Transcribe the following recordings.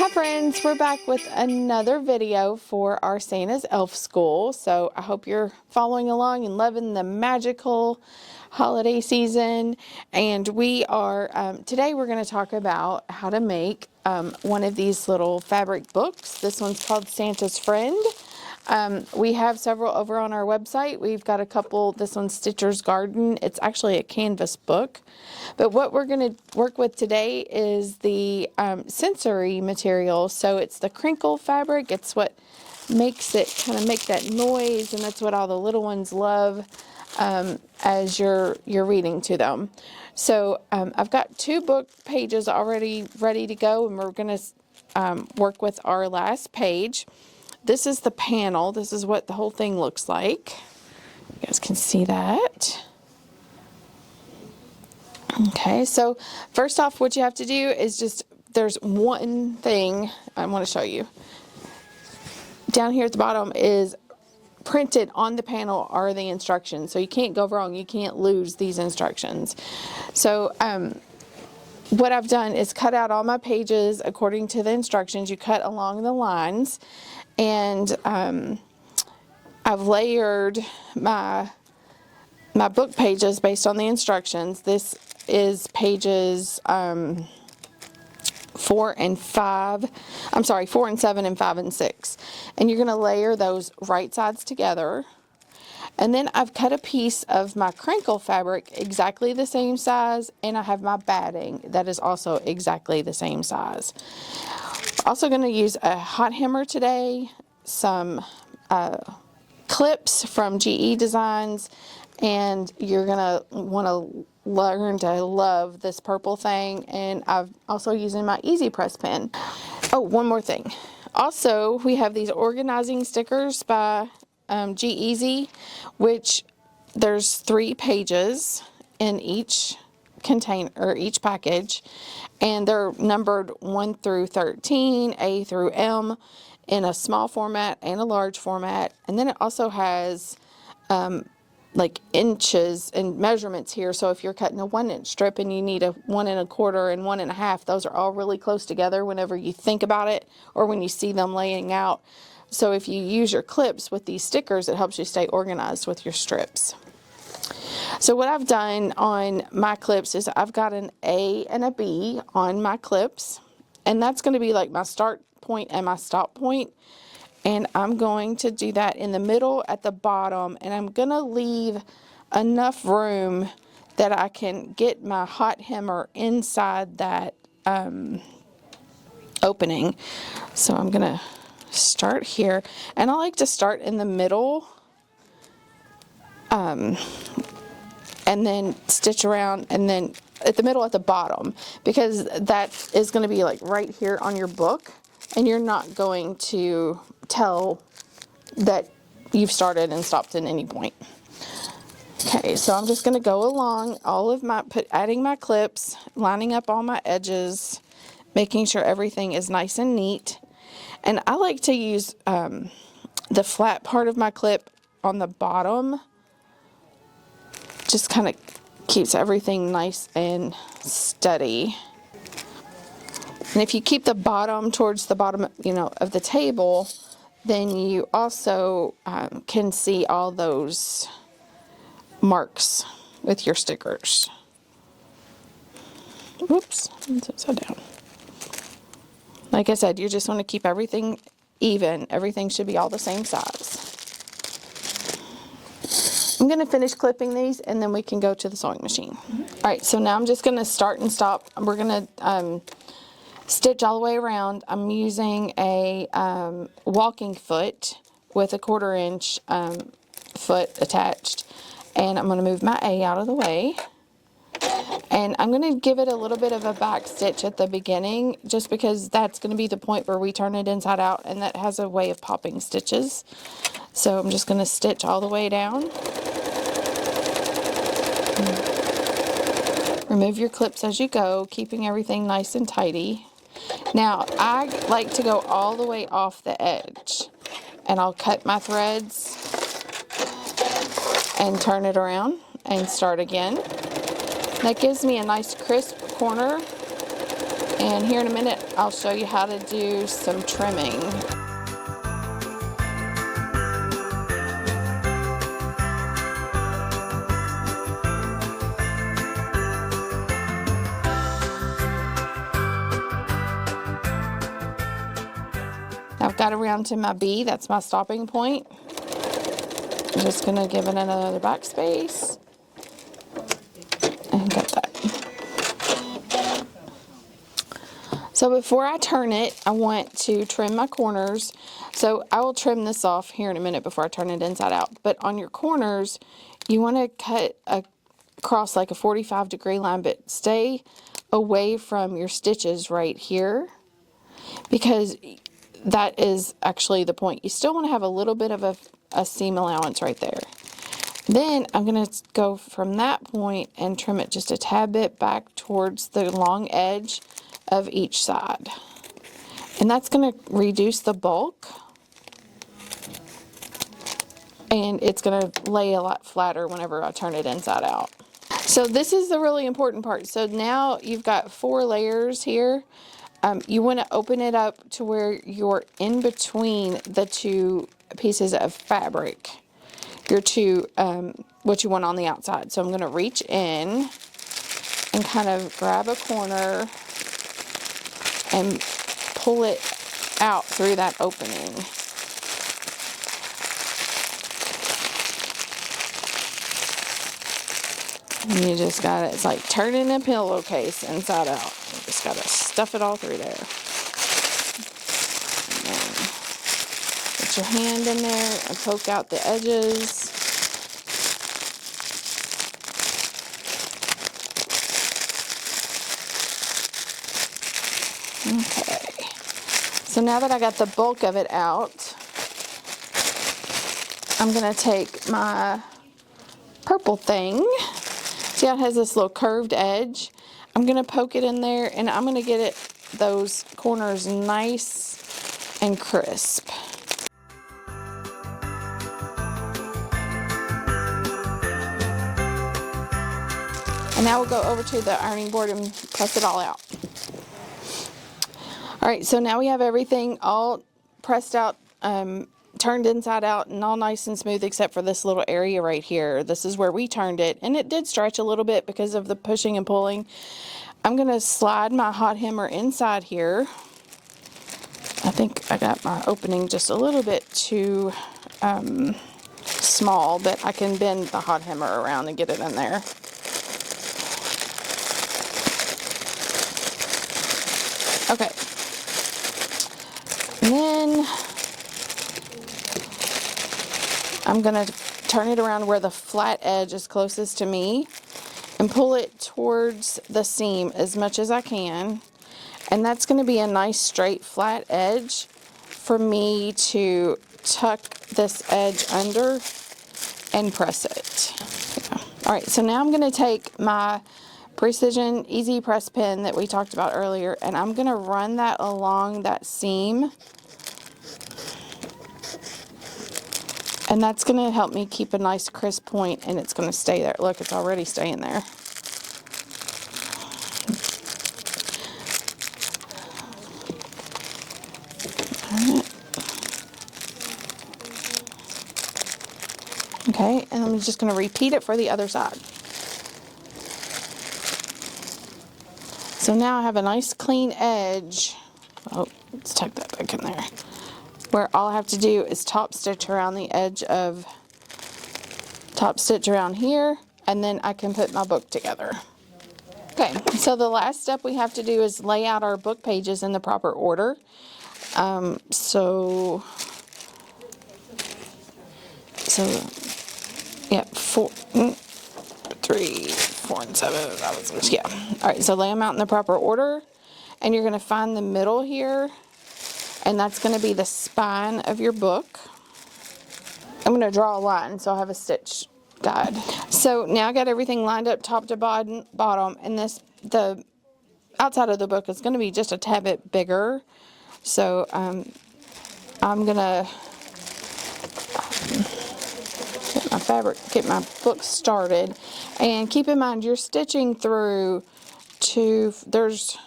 Hi friends, we're back with another video for our Santa's Elf School. So I hope you're following along and loving the magical holiday season. And we are, today we're going to talk about how to make one of these little fabric books. This one's called Santa's Friend. We have several over on our website. We've got a couple. This one's Stitcher's Garden. It's actually a canvas book. But what we're going to work with today is the sensory material. So it's the Crinkle fabric. It's what makes it kind of make that noise, and that's what all the little ones love as you're reading to them. So I've got 2 book pages already ready to go, and we're going to work with our last page. This is the panel. This is what the whole thing looks like. You guys can see that. Okay, so first off, what you have to do is there's one thing I want to show you. Down here at the bottom is printed on the panel are the instructions. So you can't go wrong. You can't lose these instructions. So what I've done is cut out all my pages according to the instructions. You cut along the lines. And I've layered my book pages based on the instructions. This is pages 4 and 5. I'm sorry, 4 and 7 and 5 and 6. And you're going to layer those right sides together. And then I've cut a piece of my Crinkle fabric exactly the same size, and I have my batting that is also exactly the same size. Also going to use a hot hammer today, some clips from GE Designs, and you're going to want to learn to love this purple thing. And I'm also using my Easy Press pen. Oh, one more thing. Also, we have these organizing stickers by G-Easy, which there's 3 pages in each container or each package, and they're numbered 1 through 13, A through M, in a small format and a large format. And then it also has like inches and measurements here. So if you're cutting a 1-inch strip and you need a 1 1/4 and 1 1/2, those are all really close together whenever you think about it or when you see them laying out. So if you use your clips with these stickers, it helps you stay organized with your strips. So what I've done on my clips is I've got an A and a B on my clips, and that's going to be like my start point and my stop point. And I'm going to do that in the middle at the bottom, and I'm going to leave enough room that I can get my hot hammer inside that opening. So I'm going to start here, and I like to start in the middle and then stitch around, and then at the middle at the bottom, because that is going to be like right here on your book, and you're not going to tell that you've started and stopped at any point. Okay, so I'm just going to go along all of my, adding my clips, lining up all my edges, making sure everything is nice and neat. And I like to use the flat part of my clip on the bottom. Just kind of keeps everything nice and steady. And if you keep the bottom towards the bottom, of the table, then you also can see all those marks with your stickers. Oops, it's upside down. Like I said, you just want to keep everything even. Everything should be all the same size. I'm going to finish clipping these, and then we can go to the sewing machine. All right, so now I'm just going to start and stop. We're going to stitch all the way around. I'm using a walking foot with a 1/4 inch foot attached, and I'm going to move my A out of the way. And I'm going to give it a little bit of a back stitch at the beginning, just because that's going to be the point where we turn it inside out, and that has a way of popping stitches. So I'm just going to stitch all the way down. Remove your clips as you go, keeping everything nice and tidy. Now, I like to go all the way off the edge, and I'll cut my threads and turn it around and start again. That gives me a nice crisp corner And here in a minute, I'll show you how to do some trimming. I've got around to my B, that's my stopping point. I'm just going to give it another backspace and cut that. So before I turn it, I want to trim my corners. So I will trim this off here in a minute before I turn it inside out. But on your corners, you want to cut across like a 45-degree line, but stay away from your stitches right here, because that is actually the point. You still want to have a little bit of a seam allowance right there. Then I'm going to go from that point and trim it just a tad bit back towards the long edge of each side. And that's going to reduce the bulk. And it's going to lay a lot flatter whenever I turn it inside out. So this is the really important part. So now you've got 4 layers here. You want to open it up to where you're in between the 2 pieces of fabric. Your 2, what you want on the outside. So I'm going to reach in and kind of grab a corner and pull it out through that opening. And you just got it. It's like turning a pillowcase inside out. You just got to stuff it all through there. And then put your hand in there and poke out the edges. Okay. So now that I got the bulk of it out, I'm going to take my purple thing. See how it has this little curved edge? I'm going to poke it in there, and I'm going to get those corners nice and crisp. And now we'll go over to the ironing board and press it all out. Alright, so now we have everything all pressed out, turned inside out, and all nice and smooth except for this little area right here. This is where we turned it, and it did stretch a little bit because of the pushing and pulling. I'm going to slide my hot hammer inside here. I think I got my opening just a little bit too small, but I can bend the hot hammer around and get it in there. Okay. And then I'm going to turn it around where the flat edge is closest to me and pull it towards the seam as much as I can. And that's going to be a nice straight flat edge for me to tuck this edge under and press it. Yeah. Alright, so now I'm going to take my Precision Easy Press pen that we talked about earlier, and I'm going to run that along that seam. And that's going to help me keep a nice crisp point, and it's going to stay there. Look, it's already staying there. Okay, and I'm just going to repeat it for the other side. So now I have a nice clean edge. Oh, let's tuck that back in there. Where all I have to do is top stitch around the edge of, top stitch around here, and then I can put my book together. Okay, so the last step we have to do is lay out our book pages in the proper order. Yeah, 4, 3, 4, and 7. Yeah. All right, so lay them out in the proper order, and you're going to find the middle here, and that's going to be the spine of your book. I'm going to draw a line, so I'll have a stitch guide. So now I got everything lined up top to bottom, and the outside of the book is going to be just a tad bit bigger. So I'm going to get my book started, and keep in mind you're stitching through there's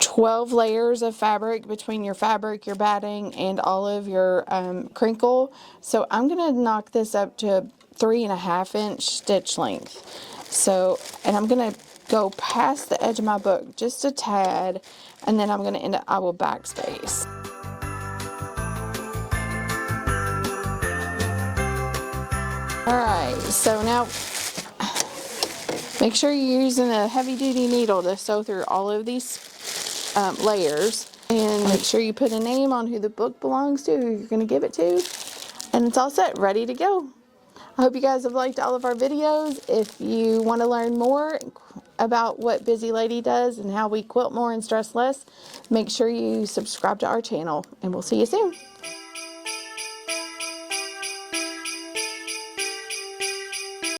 12 layers of fabric between your fabric, your batting, and all of your crinkle. So I'm going to knock this up to 3.5 inch stitch length. So, and I'm going to go past the edge of my book just a tad, and then I'm going to end up, I will backspace. Alright, so now make sure you're using a heavy duty needle to sew through all of these layers, and make sure you put a name on who the book belongs to, who you're going to give it to, and it's all set, ready to go. I hope you guys have liked all of our videos. If you want to learn more about what Busy Lady does and how we quilt more and stress less, make sure you subscribe to our channel, and we'll see you soon.